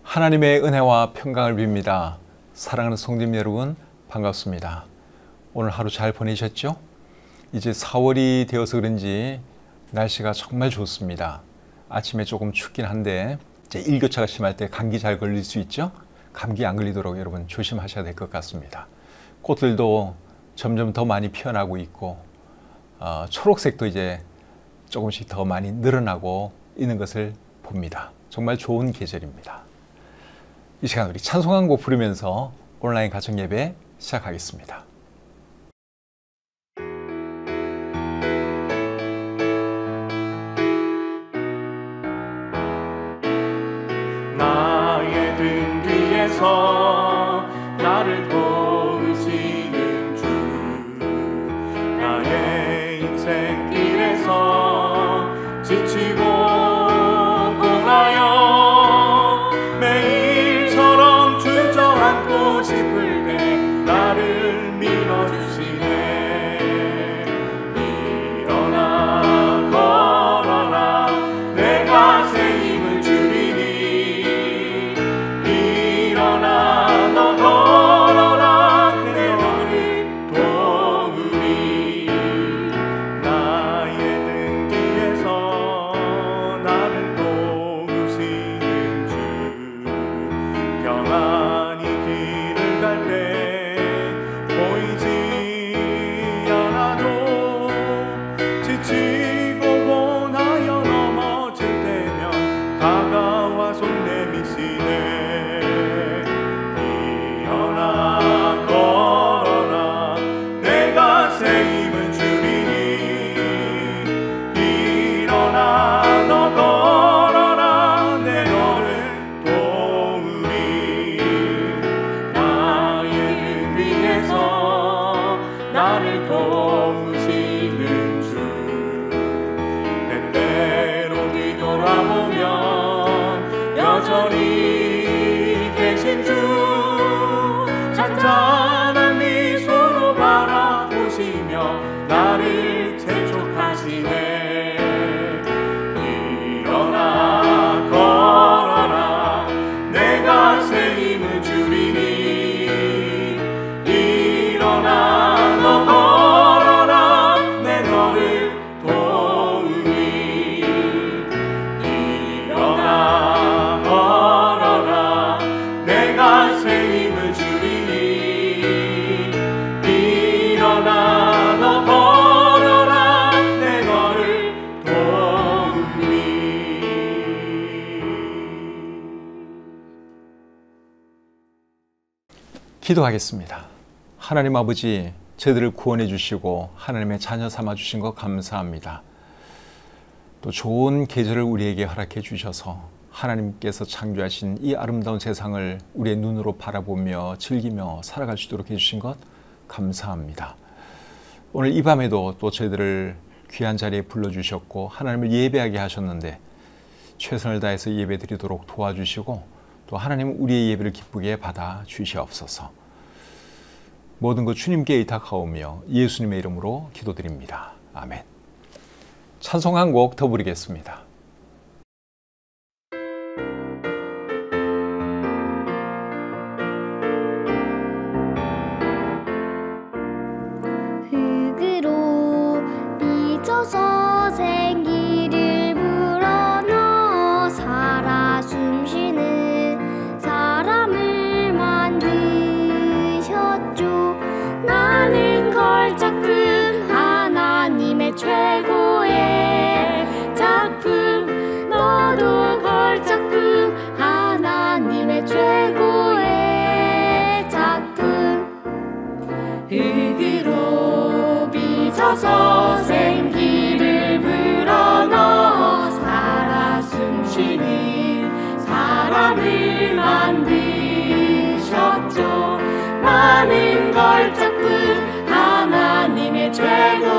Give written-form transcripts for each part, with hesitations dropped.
하나님의 은혜와 평강을 빕니다. 사랑하는 성도님 여러분, 반갑습니다. 오늘 하루 잘 보내셨죠? 이제 4월이 되어서 그런지 날씨가 정말 좋습니다. 아침에 조금 춥긴 한데 이제 일교차가 심할 때 감기 잘 걸릴 수 있죠? 감기 안 걸리도록 여러분 조심하셔야 될 것 같습니다. 꽃들도 점점 더 많이 피어나고 있고 초록색도 이제 조금씩 더 많이 늘어나고 있는 것을 봅니다. 정말 좋은 계절입니다. 이 시간 우리 찬송 한 곡 부르면서 온라인 가정 예배 시작하겠습니다. 나의 등 뒤에서 나를 도우시는 주, 나의 인생길에서 지치고 공하여 매일처럼 주저앉고 싶을 때 나를 밀어주시네. 일어나 걸어라, 내가 새 힘을 주리니. 일어나 너 걸어라, 내 너를 도우리. 나의 등 뒤에서 나를 도우시는 주, 평안히 길을 갈 때 보이지 않아도 지치고 고나여 넘어질 때면 다가와 손 내미시네. 일어나 걸어라, 내가 새 힘을 주리니. 일어나 너 걸어라, 내 너를 도우리. 나의 등 위에서 나를 도우시는 주, 때때로 뒤돌아보면 여전히 계신 주, 잔잔한 미소로 바라보시며 나를 재촉하시네. 일어나 걸어라, 내가 새 힘을 주리니. 일어나 너 걸어라, 내 너를 도우리. 일어나 걸어라, 내가 새 힘을 주리니. 일어나 너 걸어라, 내 너를 도우리. 기도하겠습니다. 하나님 아버지, 저희들을 구원해 주시고 하나님의 자녀 삼아 주신 것 감사합니다. 또 좋은 계절을 우리에게 허락해 주셔서 하나님께서 창조하신 이 아름다운 세상을 우리의 눈으로 바라보며 즐기며 살아갈 수 있도록 해주신 것 감사합니다. 오늘 이 밤에도 또 저희들을 귀한 자리에 불러주셨고 하나님을 예배하게 하셨는데 최선을 다해서 예배 드리도록 도와주시고 또 하나님 우리의 예배를 기쁘게 받아 주시옵소서. 모든 것 주님께 의탁하오며 예수님의 이름으로 기도드립니다. 아멘. 찬송 한 곡 더 부르겠습니다. 흙으로 빚어서 생기를 불어넣어 살아 숨쉬는 사람을 만드셨죠. 나는 걸작품, 하나님의 최고의 작품. 너도 걸작품, 하나님의 최고의 작품. 흙으로 빚어서 생기를 불어넣어 살아 숨쉬는 사람을 만드셨죠. 나는 걸작품, 하나님의 최고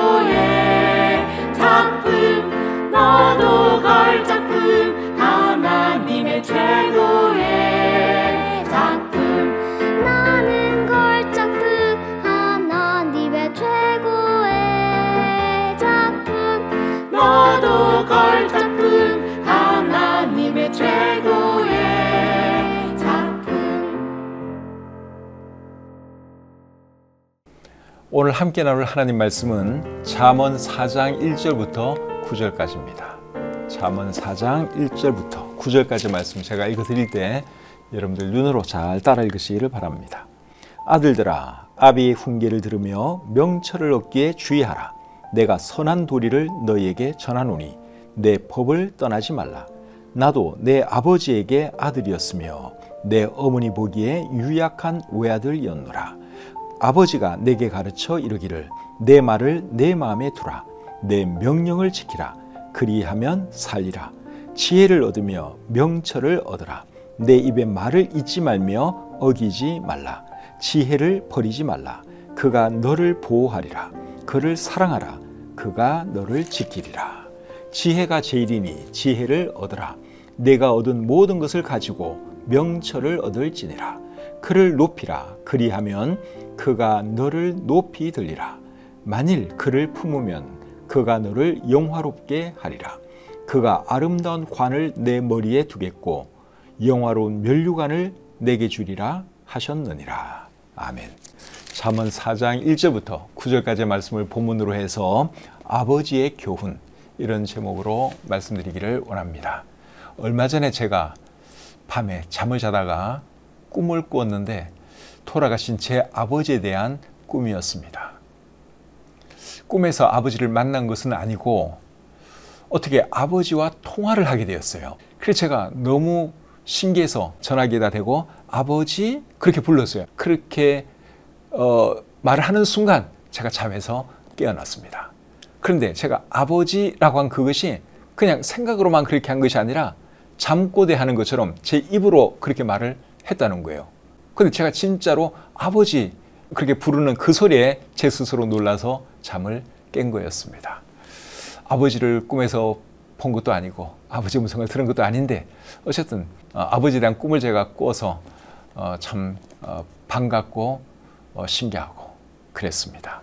오늘 함께 나눌 하나님 말씀은 잠언 4장 1절부터 9절까지입니다. 잠언 4장 1절부터 9절까지 말씀 제가 읽어드릴 때 여러분들 눈으로 잘 따라 읽으시기를 바랍니다. 아들들아, 아비의 훈계를 들으며 명철을 얻기에 주의하라. 내가 선한 도리를 너희에게 전하노니 내 법을 떠나지 말라. 나도 내 아버지에게 아들이었으며 내 어머니 보기에 유약한 외아들이었노라. 아버지가 내게 가르쳐 이르기를 내 말을 내 마음에 두라. 내 명령을 지키라. 그리하면 살리라. 지혜를 얻으며 명철을 얻으라. 내 입의 말을 잊지 말며 어기지 말라. 지혜를 버리지 말라. 그가 너를 보호하리라. 그를 사랑하라. 그가 너를 지키리라. 지혜가 제일이니 지혜를 얻으라. 내가 얻은 모든 것을 가지고 명철을 얻을지니라. 그를 높이라. 그리하면 그가 너를 높이 들리라. 만일 그를 품으면 그가 너를 영화롭게 하리라. 그가 아름다운 관을 내 머리에 두겠고 영화로운 면류관을 내게 주리라 하셨느니라. 아멘. 잠언 4장 1절부터 9절까지의 말씀을 본문으로 해서 아버지의 교훈, 이런 제목으로 말씀드리기를 원합니다. 얼마 전에 제가 밤에 잠을 자다가 꿈을 꾸었는데 돌아가신 제 아버지에 대한 꿈이었습니다. 꿈에서 아버지를 만난 것은 아니고 어떻게 아버지와 통화를 하게 되었어요. 그래서 제가 너무 신기해서 전화기에다 대고 아버지 그렇게 불렀어요. 그렇게 말을 하는 순간 제가 잠에서 깨어났습니다. 그런데 제가 아버지라고 한 그것이 그냥 생각으로만 그렇게 한 것이 아니라 잠꼬대 하는 것처럼 제 입으로 그렇게 말을 했다는 거예요. 근데 제가 진짜로 아버지 그렇게 부르는 그 소리에 제 스스로 놀라서 잠을 깬 거였습니다. 아버지를 꿈에서 본 것도 아니고 아버지 음성을 들은 것도 아닌데 어쨌든 아버지에 대한 꿈을 제가 꿔서 참 반갑고 신기하고 그랬습니다.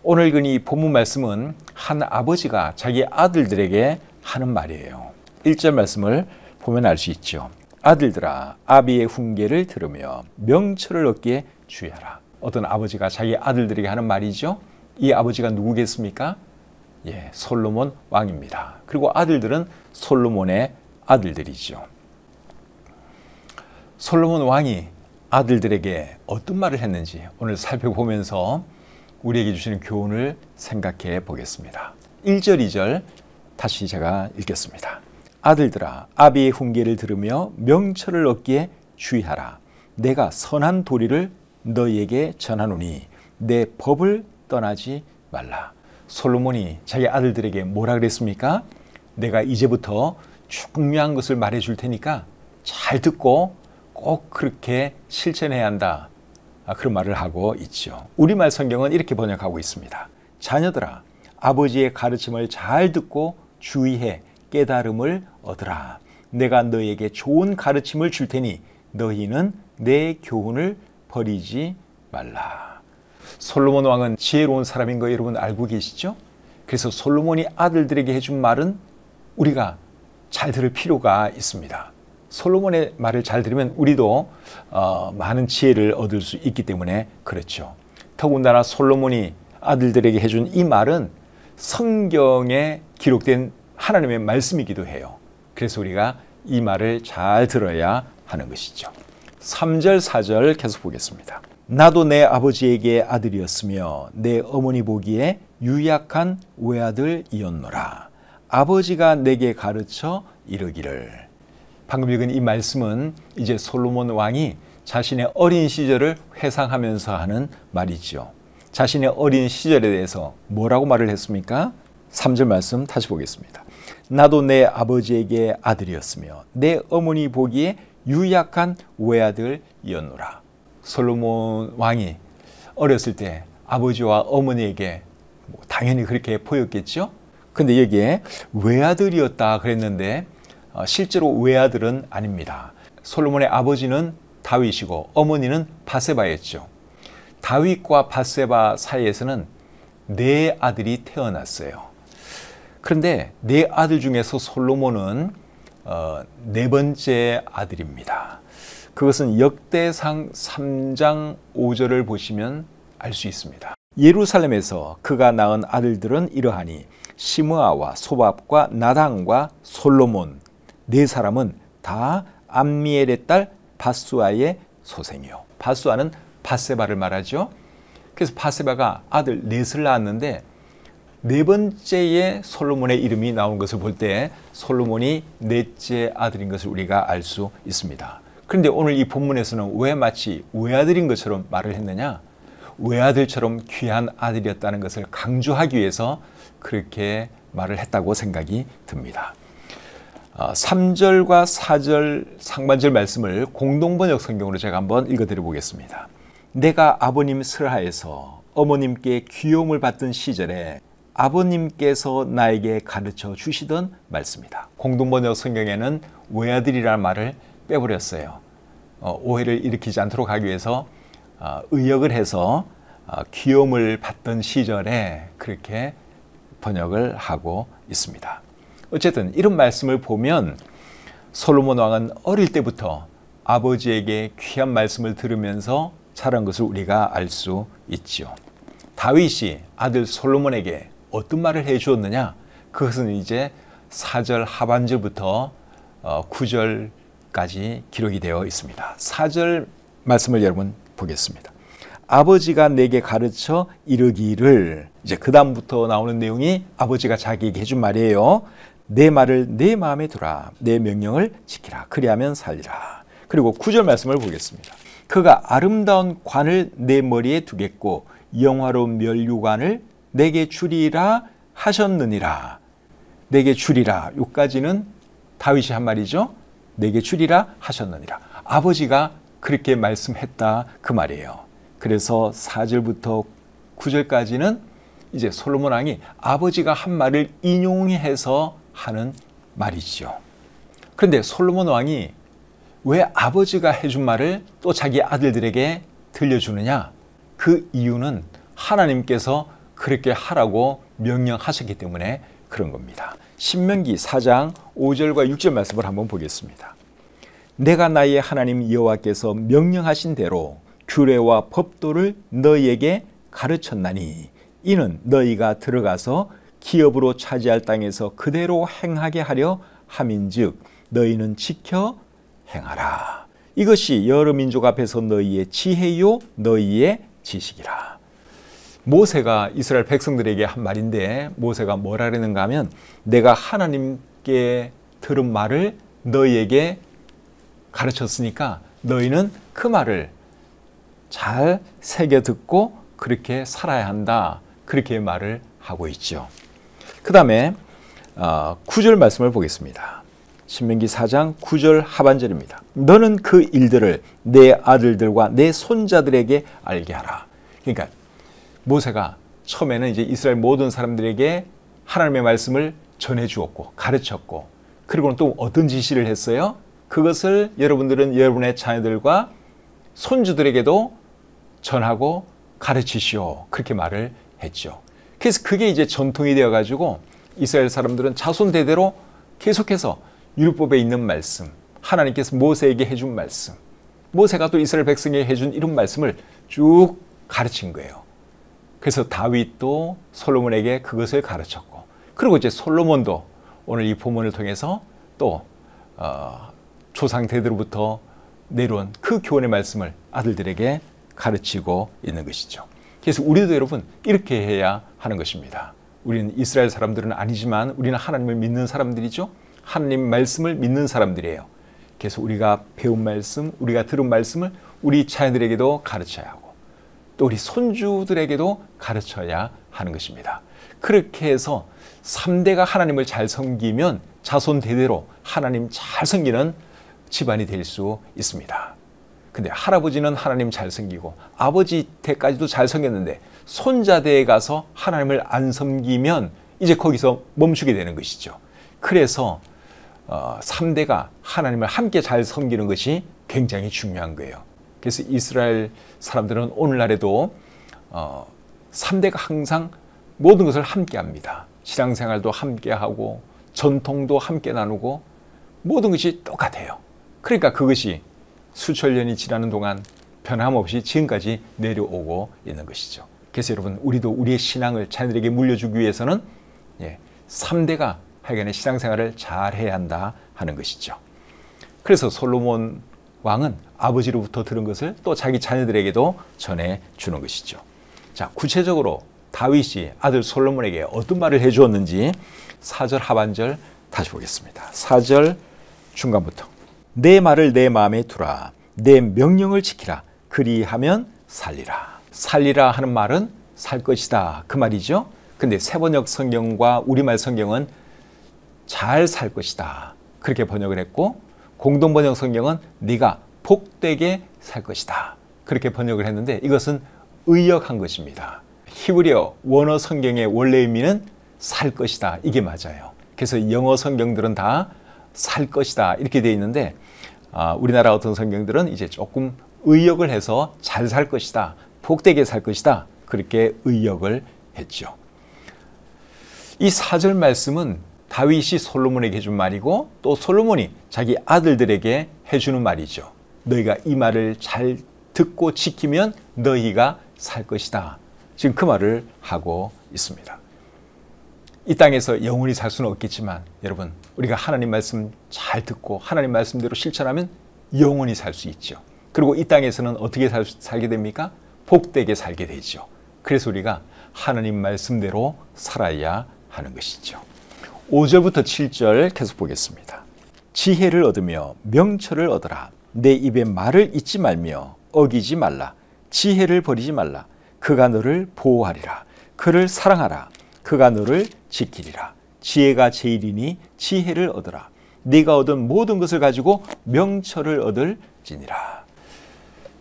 오늘 읽은 이 본문 말씀은 한 아버지가 자기 아들들에게 하는 말이에요. 1절 말씀을 보면 알 수 있죠. 아들들아, 아비의 훈계를 들으며 명철을 얻기에 주의하라. 어떤 아버지가 자기 아들들에게 하는 말이죠. 이 아버지가 누구겠습니까? 예, 솔로몬 왕입니다. 그리고 아들들은 솔로몬의 아들들이죠. 솔로몬 왕이 아들들에게 어떤 말을 했는지 오늘 살펴보면서 우리에게 주시는 교훈을 생각해 보겠습니다. 1절, 2절 다시 제가 읽겠습니다. 아들들아, 아비의 훈계를 들으며 명철을 얻기에 주의하라. 내가 선한 도리를 너희에게 전하노니 내 법을 떠나지 말라. 솔로몬이 자기 아들들에게 뭐라 그랬습니까? 내가 이제부터 중요한 것을 말해 줄 테니까 잘 듣고 꼭 그렇게 실천해야 한다. 그런 말을 하고 있죠. 우리말 성경은 이렇게 번역하고 있습니다. 자녀들아, 아버지의 가르침을 잘 듣고 주의해 깨달음을 얻으라. 내가 너희에게 좋은 가르침을 줄 테니 너희는 내 교훈을 버리지 말라. 솔로몬 왕은 지혜로운 사람인 거 여러분 알고 계시죠? 그래서 솔로몬이 아들들에게 해준 말은 우리가 잘 들을 필요가 있습니다. 솔로몬의 말을 잘 들으면 우리도 많은 지혜를 얻을 수 있기 때문에 그렇죠. 더군다나 솔로몬이 아들들에게 해준 이 말은 성경에 기록된 하나님의 말씀이기도 해요. 그래서 우리가 이 말을 잘 들어야 하는 것이죠. 3절, 4절 계속 보겠습니다. 나도 내 아버지에게 아들이었으며 내 어머니 보기에 유약한 외아들이었노라. 아버지가 내게 가르쳐 이르기를. 방금 읽은 이 말씀은 이제 솔로몬 왕이 자신의 어린 시절을 회상하면서 하는 말이죠. 자신의 어린 시절에 대해서 뭐라고 말을 했습니까? 3절 말씀 다시 보겠습니다. 나도 내 아버지에게 아들이었으며 내 어머니 보기에 유약한 외아들이었노라. 솔로몬 왕이 어렸을 때 아버지와 어머니에게 당연히 그렇게 보였겠죠. 근데 여기에 외아들이었다 그랬는데 실제로 외아들은 아닙니다. 솔로몬의 아버지는 다윗이고 어머니는 바세바였죠. 다윗과 바세바 사이에서는 4아들이 태어났어요. 그런데 4아들 중에서 솔로몬은 4번째 아들입니다. 그것은 역대상 3장 5절을 보시면 알 수 있습니다. 예루살렘에서 그가 낳은 아들들은 이러하니 시므아와 소밥과 나단과 솔로몬 네 사람은 다 암미엘의 딸 바수아의 소생이요. 바수아는 밧세바를 말하죠. 그래서 밧세바가 아들 넷을 낳았는데 네 번째에 솔로몬의 이름이 나온 것을 볼 때 솔로몬이 넷째 아들인 것을 우리가 알 수 있습니다. 그런데 오늘 이 본문에서는 왜 마치 외아들인 것처럼 말을 했느냐? 외아들처럼 귀한 아들이었다는 것을 강조하기 위해서 그렇게 말을 했다고 생각이 듭니다. 3절과 4절 상반절 말씀을 공동번역 성경으로 제가 한번 읽어드려 보겠습니다. 내가 아버님 슬하에서 어머님께 귀여움을 받던 시절에 아버님께서 나에게 가르쳐 주시던 말씀이다. 공동번역 성경에는 외아들이라는 말을 빼버렸어요. 오해를 일으키지 않도록 하기 위해서 의역을 해서 귀여움을 받던 시절에 그렇게 번역을 하고 있습니다. 어쨌든 이런 말씀을 보면 솔로몬 왕은 어릴 때부터 아버지에게 귀한 말씀을 들으면서 자란 것을 우리가 알 수 있죠. 다윗이 아들 솔로몬에게 어떤 말을 해주었느냐? 그것은 이제 4절 하반절부터 9절까지 기록이 되어 있습니다. 4절 말씀을 여러분 보겠습니다. 아버지가 내게 가르쳐 이르기를, 이제 그 다음부터 나오는 내용이 아버지가 자기에게 해준 말이에요. 내 말을 내 마음에 두라. 내 명령을 지키라. 그리하면 살리라. 그리고 9절 말씀을 보겠습니다. 그가 아름다운 관을 내 머리에 두겠고 영화로운 면류관을 내게 주리라 하셨느니라. 내게 주리라. 여기까지는 다윗이 한 말이죠. 내게 주리라 하셨느니라. 아버지가 그렇게 말씀했다 그 말이에요. 그래서 4절부터 9절까지는 이제 솔로몬 왕이 아버지가 한 말을 인용해서 하는 말이죠. 그런데 솔로몬 왕이 왜 아버지가 해준 말을 또 자기 아들들에게 들려주느냐? 그 이유는 하나님께서 그렇게 하라고 명령하셨기 때문에 그런 겁니다. 신명기 4장 5절과 6절 말씀을 한번 보겠습니다. 내가 나의 하나님 여호와께서 명령하신 대로 규례와 법도를 너희에게 가르쳤나니 이는 너희가 들어가서 기업으로 차지할 땅에서 그대로 행하게 하려 함인즉 너희는 지켜 행하라. 이것이 여러 민족 앞에서 너희의 지혜요 너희의 지식이라. 모세가 이스라엘 백성들에게 한 말인데 모세가 뭐라 그랬는가 하면 내가 하나님께 들은 말을 너희에게 가르쳤으니까 너희는 그 말을 잘 새겨 듣고 그렇게 살아야 한다. 그렇게 말을 하고 있죠. 그 다음에 9절 말씀을 보겠습니다. 신명기 4장 9절 하반절입니다. 너는 그 일들을 내 아들들과 내 손자들에게 알게 하라. 그러니까 모세가 처음에는 이제 이스라엘 모든 사람들에게 하나님의 말씀을 전해 주었고 가르쳤고 그리고는 또 어떤 지시를 했어요? 그것을 여러분들은 여러분의 자녀들과 손주들에게도 전하고 가르치시오. 그렇게 말을 했죠. 그래서 그게 이제 전통이 되어 가지고 이스라엘 사람들은 자손 대대로 계속해서 율법에 있는 말씀, 하나님께서 모세에게 해준 말씀, 모세가 또 이스라엘 백성에게 해준 이런 말씀을 쭉 가르친 거예요. 그래서 다윗도 솔로몬에게 그것을 가르쳤고 그리고 이제 솔로몬도 오늘 이 본문을 통해서 또 조상 대대로부터 내려온 그 교훈의 말씀을 아들들에게 가르치고 있는 것이죠. 그래서 우리도 여러분 이렇게 해야 하는 것입니다. 우리는 이스라엘 사람들은 아니지만 우리는 하나님을 믿는 사람들이죠. 하나님 말씀을 믿는 사람들이에요. 그래서 우리가 배운 말씀, 우리가 들은 말씀을 우리 자녀들에게도 가르쳐야 하고 또 우리 손주들에게도 가르쳐야 하는 것입니다. 그렇게 해서 3대가 하나님을 잘 섬기면 자손 대대로 하나님 잘 섬기는 집안이 될 수 있습니다. 근데 할아버지는 하나님 잘 섬기고 아버지 때까지도 잘 섬겼는데 손자대에 가서 하나님을 안 섬기면 이제 거기서 멈추게 되는 것이죠. 그래서 3대가 하나님을 함께 잘 섬기는 것이 굉장히 중요한 거예요. 그래서 이스라엘 사람들은 오늘날에도 3대가 항상 모든 것을 함께 합니다. 신앙생활도 함께 하고 전통도 함께 나누고 모든 것이 똑같아요. 그러니까 그것이 수천 년이 지나는 동안 변함없이 지금까지 내려오고 있는 것이죠. 그래서 여러분, 우리도 우리의 신앙을 자녀들에게 물려주기 위해서는 3대가 하여간에 신앙생활을 잘 해야 한다 하는 것이죠. 그래서 솔로몬 왕은 아버지로부터 들은 것을 또 자기 자녀들에게도 전해주는 것이죠. 자, 구체적으로 다윗이 아들 솔로몬에게 어떤 말을 해주었는지 4절 하반절 다시 보겠습니다. 4절 중간부터. 내 말을 내 마음에 두라. 내 명령을 지키라. 그리하면 살리라. 살리라 하는 말은 살 것이다, 그 말이죠. 근데 세번역 성경과 우리말 성경은 잘 살 것이다, 그렇게 번역을 했고, 공동번역 성경은 네가 복되게 살 것이다, 그렇게 번역을 했는데, 이것은 의역한 것입니다. 히브리어 원어 성경의 원래 의미는 살 것이다, 이게 맞아요. 그래서 영어 성경들은 다 살 것이다 이렇게 되어 있는데, 우리나라 어떤 성경들은 이제 조금 의역을 해서 잘 살 것이다, 복되게 살 것이다, 그렇게 의역을 했죠. 이 4절 말씀은 다윗이 솔로몬에게 해준 말이고, 또 솔로몬이 자기 아들들에게 해주는 말이죠. 너희가 이 말을 잘 듣고 지키면 너희가 살 것이다. 지금 그 말을 하고 있습니다. 이 땅에서 영원히 살 수는 없겠지만, 여러분, 우리가 하나님 말씀 잘 듣고 하나님 말씀대로 실천하면 영원히 살 수 있죠. 그리고 이 땅에서는 어떻게 살게 됩니까? 복되게 살게 되죠. 그래서 우리가 하나님 말씀대로 살아야 하는 것이죠. 5절부터 7절 계속 보겠습니다. 지혜를 얻으며 명철을 얻어라. 내 입의 말을 잊지 말며 어기지 말라. 지혜를 버리지 말라. 그가 너를 보호하리라. 그를 사랑하라. 그가 너를 지키리라. 지혜가 제일이니 지혜를 얻어라. 네가 얻은 모든 것을 가지고 명철을 얻을지니라.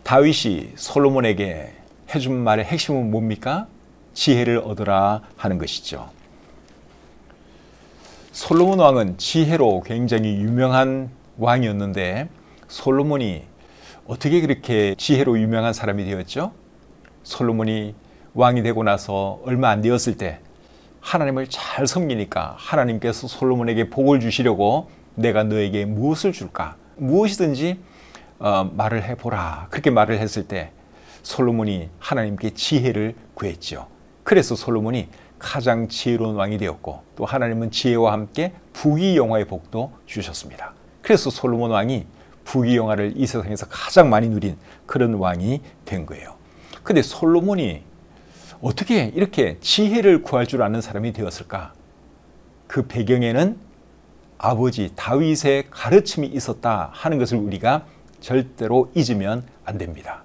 다윗이 솔로몬에게 해준 말의 핵심은 뭡니까? 지혜를 얻어라 하는 것이죠. 솔로몬 왕은 지혜로 굉장히 유명한 왕이었는데, 솔로몬이 어떻게 그렇게 지혜로 유명한 사람이 되었죠? 솔로몬이 왕이 되고 나서 얼마 안 되었을 때 하나님을 잘 섬기니까 하나님께서 솔로몬에게 복을 주시려고 내가 너에게 무엇을 줄까? 무엇이든지 말을 해보라, 그렇게 말을 했을 때 솔로몬이 하나님께 지혜를 구했죠. 그래서 솔로몬이 가장 지혜로운 왕이 되었고, 또 하나님은 지혜와 함께 부귀영화의 복도 주셨습니다. 그래서 솔로몬 왕이 부귀영화를 이 세상에서 가장 많이 누린 그런 왕이 된 거예요. 근데 솔로몬이 어떻게 이렇게 지혜를 구할 줄 아는 사람이 되었을까? 그 배경에는 아버지 다윗의 가르침이 있었다 하는 것을 우리가 절대로 잊으면 안 됩니다.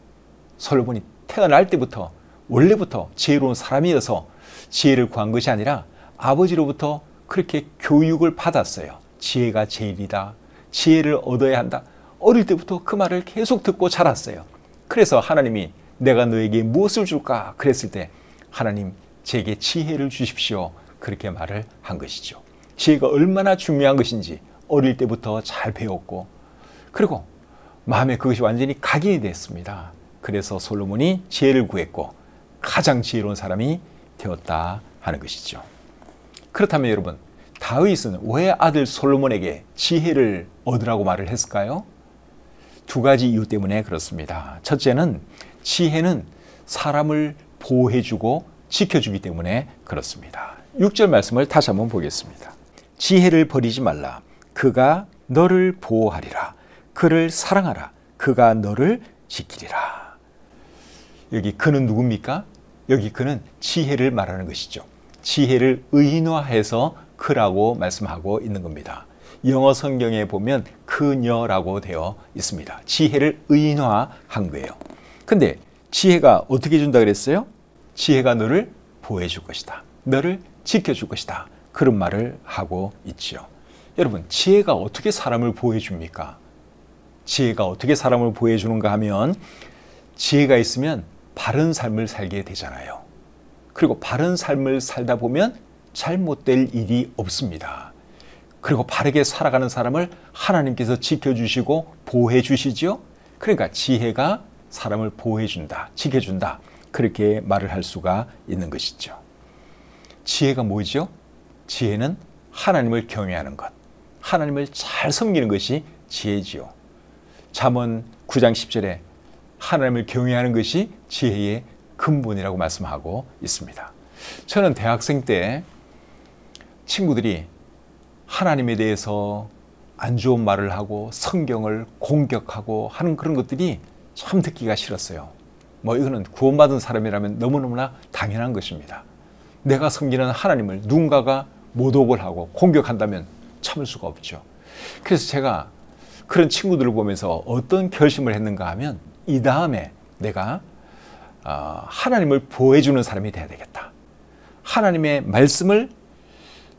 솔로몬이 태어날 때부터 원래부터 지혜로운 사람이어서 지혜를 구한 것이 아니라 아버지로부터 그렇게 교육을 받았어요. 지혜가 제일이다, 지혜를 얻어야 한다. 어릴 때부터 그 말을 계속 듣고 자랐어요. 그래서 하나님이 내가 너에게 무엇을 줄까? 그랬을 때 하나님, 제게 지혜를 주십시오, 그렇게 말을 한 것이죠. 지혜가 얼마나 중요한 것인지 어릴 때부터 잘 배웠고, 그리고 마음에 그것이 완전히 각인이 됐습니다. 그래서 솔로몬이 지혜를 구했고 가장 지혜로운 사람이 되었다 하는 것이죠. 그렇다면 여러분, 다윗은 왜 아들 솔로몬에게 지혜를 얻으라고 말을 했을까요? 두 가지 이유 때문에 그렇습니다. 첫째는 지혜는 사람을 보호해주고 지켜주기 때문에 그렇습니다. 6절 말씀을 다시 한번 보겠습니다. 지혜를 버리지 말라. 그가 너를 보호하리라. 그를 사랑하라. 그가 너를 지키리라. 여기 그는 누굽니까? 여기 그는 지혜를 말하는 것이죠. 지혜를 의인화해서 그라고 말씀하고 있는 겁니다. 영어 성경에 보면 그녀라고 되어 있습니다. 지혜를 의인화한 거예요. 근데 지혜가 어떻게 준다 그랬어요? 지혜가 너를 보호해 줄 것이다, 너를 지켜줄 것이다, 그런 말을 하고 있죠. 여러분, 지혜가 어떻게 사람을 보호해 줍니까? 지혜가 어떻게 사람을 보호해 주는가 하면, 지혜가 있으면 바른 삶을 살게 되잖아요. 그리고 바른 삶을 살다 보면 잘못될 일이 없습니다. 그리고 바르게 살아가는 사람을 하나님께서 지켜주시고 보호해 주시죠. 그러니까 지혜가 사람을 보호해 준다, 지켜준다, 그렇게 말을 할 수가 있는 것이죠. 지혜가 뭐죠? 지혜는 하나님을 경외하는 것, 하나님을 잘 섬기는 것이 지혜지요. 잠언 9장 10절에 하나님을 경외하는 것이 지혜의 근본이라고 말씀하고 있습니다. 저는 대학생 때 친구들이 하나님에 대해서 안 좋은 말을 하고 성경을 공격하고 하는 그런 것들이 참 듣기가 싫었어요. 뭐 이거는 구원받은 사람이라면 너무너무나 당연한 것입니다. 내가 섬기는 하나님을 누군가가 모독을 하고 공격한다면 참을 수가 없죠. 그래서 제가 그런 친구들을 보면서 어떤 결심을 했는가 하면 이 다음에 내가 하나님을 보호해주는 사람이 되어야 되겠다. 하나님의 말씀을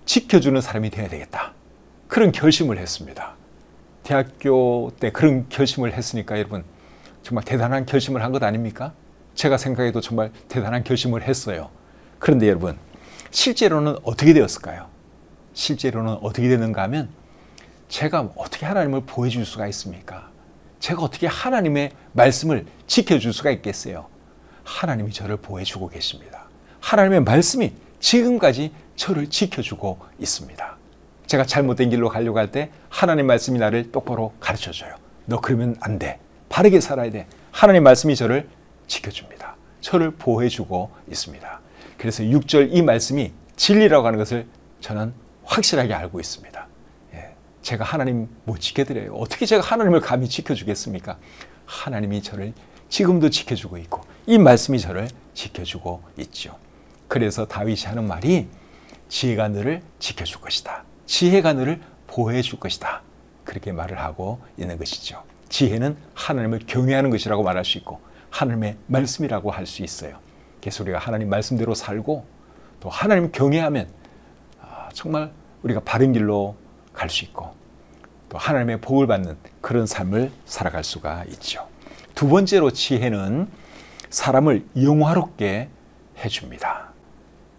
지켜주는 사람이 되어야 되겠다. 그런 결심을 했습니다. 대학교 때 그런 결심을 했으니까 여러분 정말 대단한 결심을 한 것 아닙니까? 제가 생각해도 정말 대단한 결심을 했어요. 그런데 여러분 실제로는 어떻게 되었을까요? 실제로는 어떻게 되는가 하면 제가 어떻게 하나님을 보호해줄 수가 있습니까? 제가 어떻게 하나님의 말씀을 지켜줄 수가 있겠어요? 하나님이 저를 보호해주고 계십니다. 하나님의 말씀이 지금까지 저를 지켜주고 있습니다. 제가 잘못된 길로 가려고 할 때 하나님 말씀이 나를 똑바로 가르쳐줘요. 너 그러면 안 돼. 바르게 살아야 돼. 하나님 말씀이 저를 지켜줍니다. 저를 보호해주고 있습니다. 그래서 6절 이 말씀이 진리라고 하는 것을 저는 확실하게 알고 있습니다. 제가 하나님 못 지켜드려요. 어떻게 제가 하나님을 감히 지켜주겠습니까? 하나님이 저를 지금도 지켜주고 있고 이 말씀이 저를 지켜주고 있죠. 그래서 다윗이 하는 말이 지혜가 너를 지켜줄 것이다. 지혜가 너를 보호해 줄 것이다. 그렇게 말을 하고 있는 것이죠. 지혜는 하나님을 경외하는 것이라고 말할 수 있고 하나님의 말씀이라고 할 수 있어요. 그래서 우리가 하나님 말씀대로 살고 또 하나님 경외하면 정말 우리가 바른 길로 갈 수 있고 또 하나님의 복을 받는 그런 삶을 살아갈 수가 있죠. 두 번째로 지혜는 사람을 영화롭게 해줍니다.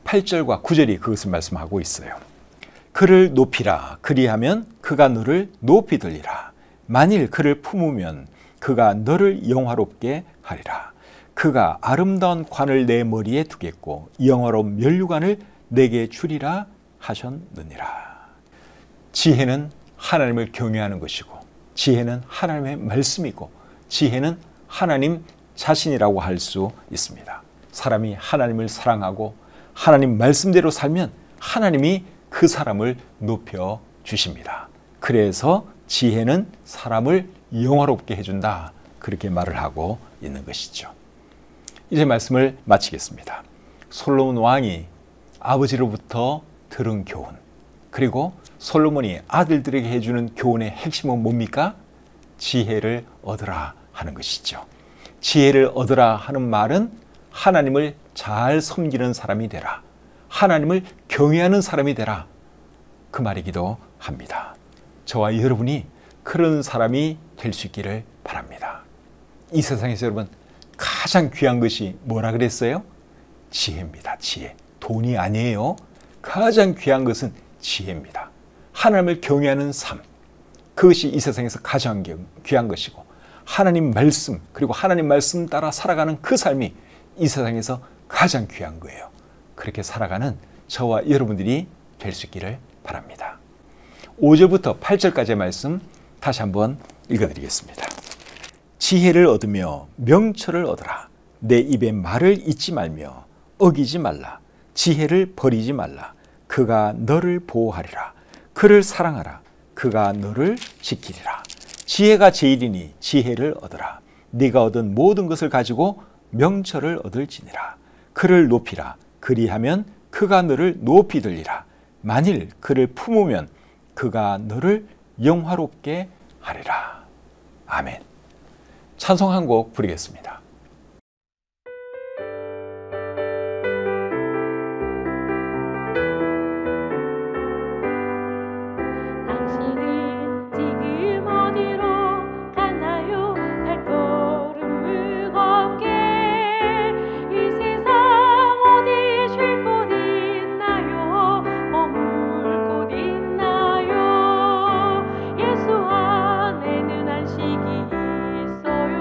8절과 9절이 그것을 말씀하고 있어요. 그를 높이라. 그리하면 그가 너를 높이 들리라. 만일 그를 품으면 그가 너를 영화롭게 하리라. 그가 아름다운 관을 내 머리에 두겠고 영화로운 면류관을 내게 주리라 하셨느니라. 지혜는 하나님을 경외하는 것이고 지혜는 하나님의 말씀이고 지혜는 하나님 자신이라고 할 수 있습니다. 사람이 하나님을 사랑하고 하나님 말씀대로 살면 하나님이 그 사람을 높여 주십니다. 그래서 지혜는 사람을 영화롭게 해준다. 그렇게 말을 하고 있는 것이죠. 이제 말씀을 마치겠습니다. 솔로몬 왕이 아버지로부터 들은 교훈, 그리고 솔로몬이 아들들에게 해주는 교훈의 핵심은 뭡니까? 지혜를 얻으라 하는 것이죠. 지혜를 얻으라 하는 말은 하나님을 잘 섬기는 사람이 되라. 하나님을 경외하는 사람이 되라. 그 말이기도 합니다. 저와 여러분이 그런 사람이 될 수 있기를 바랍니다. 이 세상에서 여러분 가장 귀한 것이 뭐라 그랬어요? 지혜입니다. 지혜. 돈이 아니에요. 가장 귀한 것은 지혜입니다. 하나님을 경외하는 삶. 그것이 이 세상에서 가장 귀한 것이고 하나님 말씀 그리고 하나님 말씀 따라 살아가는 그 삶이 이 세상에서 가장 귀한 거예요. 그렇게 살아가는 저와 여러분들이 될 수 있기를 바랍니다. 5절부터 8절까지의 말씀 다시 한번 읽어드리겠습니다. 지혜를 얻으며 명철을 얻으라. 내 입의 말을 잊지 말며 어기지 말라. 지혜를 버리지 말라. 그가 너를 보호하리라. 그를 사랑하라. 그가 너를 지키리라. 지혜가 제일이니 지혜를 얻으라. 네가 얻은 모든 것을 가지고 명철을 얻을지니라. 그를 높이라. 그리하면 그가 너를 높이 들리라. 만일 그를 품으면 그가 너를 영화롭게 하리라. 아멘. 찬송 한 곡 부르겠습니다. 당신은 지금 어디로 가나요? 발걸음 무겁게 이 세상 어디 쉴 곳 있나요? 머물 곳 있나요? 예수 안에는 안식이 있어요.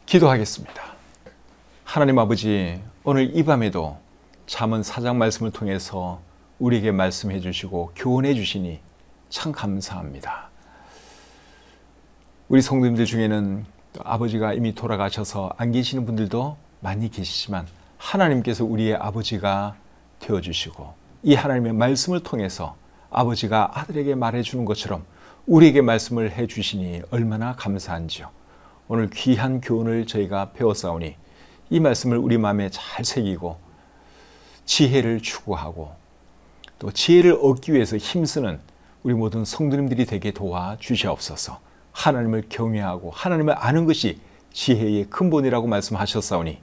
기도하겠습니다. 하나님 아버지, 오늘 이 밤에도 잠언 4장 말씀을 통해서 우리에게 말씀해 주시고 교훈해 주시니 참 감사합니다. 우리 성도님들 중에는 아버지가 이미 돌아가셔서 안 계시는 분들도 많이 계시지만 하나님께서 우리의 아버지가 되어주시고 이 하나님의 말씀을 통해서 아버지가 아들에게 말해주는 것처럼 우리에게 말씀을 해주시니 얼마나 감사한지요. 오늘 귀한 교훈을 저희가 배웠사오니 이 말씀을 우리 마음에 잘 새기고 지혜를 추구하고 또 지혜를 얻기 위해서 힘쓰는 우리 모든 성도님들이 되게 도와주시옵소서. 하나님을 경외하고 하나님을 아는 것이 지혜의 근본이라고 말씀하셨사오니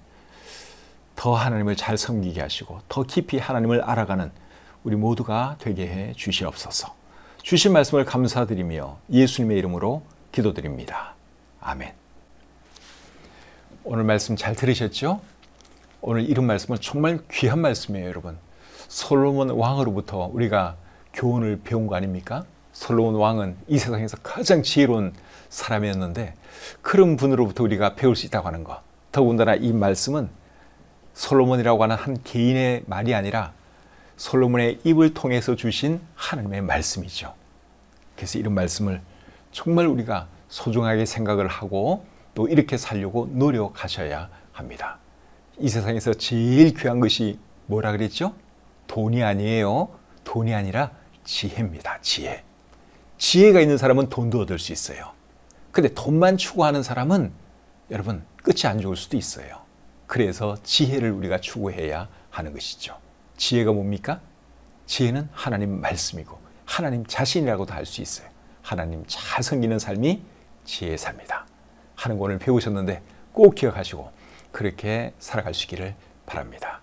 더 하나님을 잘 섬기게 하시고 더 깊이 하나님을 알아가는 우리 모두가 되게 해 주시옵소서. 주신 말씀을 감사드리며 예수님의 이름으로 기도드립니다. 아멘. 오늘 말씀 잘 들으셨죠? 오늘 이런 말씀은 정말 귀한 말씀이에요, 여러분. 솔로몬 왕으로부터 우리가 교훈을 배운 거 아닙니까? 솔로몬 왕은 이 세상에서 가장 지혜로운 사람이었는데 그런 분으로부터 우리가 배울 수 있다고 하는 것. 더군다나 이 말씀은 솔로몬이라고 하는 한 개인의 말이 아니라 솔로몬의 입을 통해서 주신 하나님의 말씀이죠. 그래서 이런 말씀을 정말 우리가 소중하게 생각을 하고 또 이렇게 살려고 노력하셔야 합니다. 이 세상에서 제일 귀한 것이 뭐라 그랬죠? 돈이 아니에요. 돈이 아니라 지혜입니다. 지혜. 지혜가 있는 사람은 돈도 얻을 수 있어요. 근데 돈만 추구하는 사람은 여러분 끝이 안 좋을 수도 있어요. 그래서 지혜를 우리가 추구해야 하는 것이죠. 지혜가 뭡니까? 지혜는 하나님 말씀이고 하나님 자신이라고도 할 수 있어요. 하나님 잘 섬기는 삶이 지혜의 삶이다 하는 거 오늘 배우셨는데 꼭 기억하시고 그렇게 살아갈 수 있기를 바랍니다.